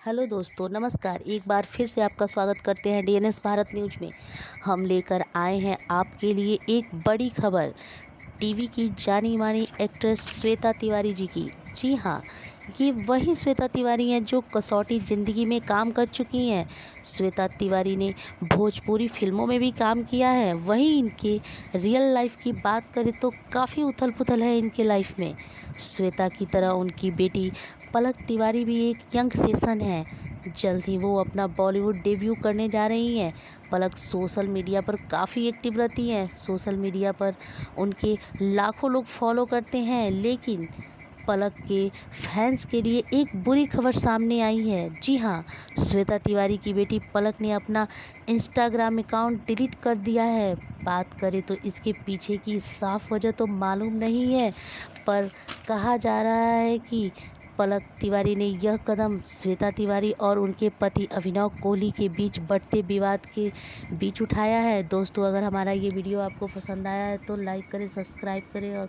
Hello दोस्तों, नमस्कार। एक बार फिर से आपका स्वागत करते हैं डीएनएस भारत न्यूज में। हम लेकर आए हैं आपके लिए एक बड़ी खबर, टीवी की जानी मानी एक्ट्रेस श्वेता तिवारी जी की। जी हाँ, ये वही श्वेता तिवारी हैं जो कसौटी ज़िंदगी में काम कर चुकी हैं। श्वेता तिवारी ने भोजपुरी फिल्मों में भी काम किया है। वहीं इनके रियल लाइफ की बात करें तो काफ़ी उथल पुथल है इनके लाइफ में। श्वेता की तरह उनकी बेटी पलक तिवारी भी एक यंग सेशन है। जल्द ही वो अपना बॉलीवुड डेब्यू करने जा रही हैं। पलक सोशल मीडिया पर काफ़ी एक्टिव रहती हैं। सोशल मीडिया पर उनके लाखों लोग फॉलो करते हैं, लेकिन पलक के फैंस के लिए एक बुरी खबर सामने आई है। जी हाँ, श्वेता तिवारी की बेटी पलक ने अपना इंस्टाग्राम अकाउंट डिलीट कर दिया है। बात करें तो इसके पीछे की साफ वजह तो मालूम नहीं है, पर कहा जा रहा है कि पलक तिवारी ने यह कदम श्वेता तिवारी और उनके पति अभिनव कोहली के बीच बढ़ते विवाद के बीच उठाया है। दोस्तों, अगर हमारा ये वीडियो आपको पसंद आया है तो लाइक करें, सब्सक्राइब करें और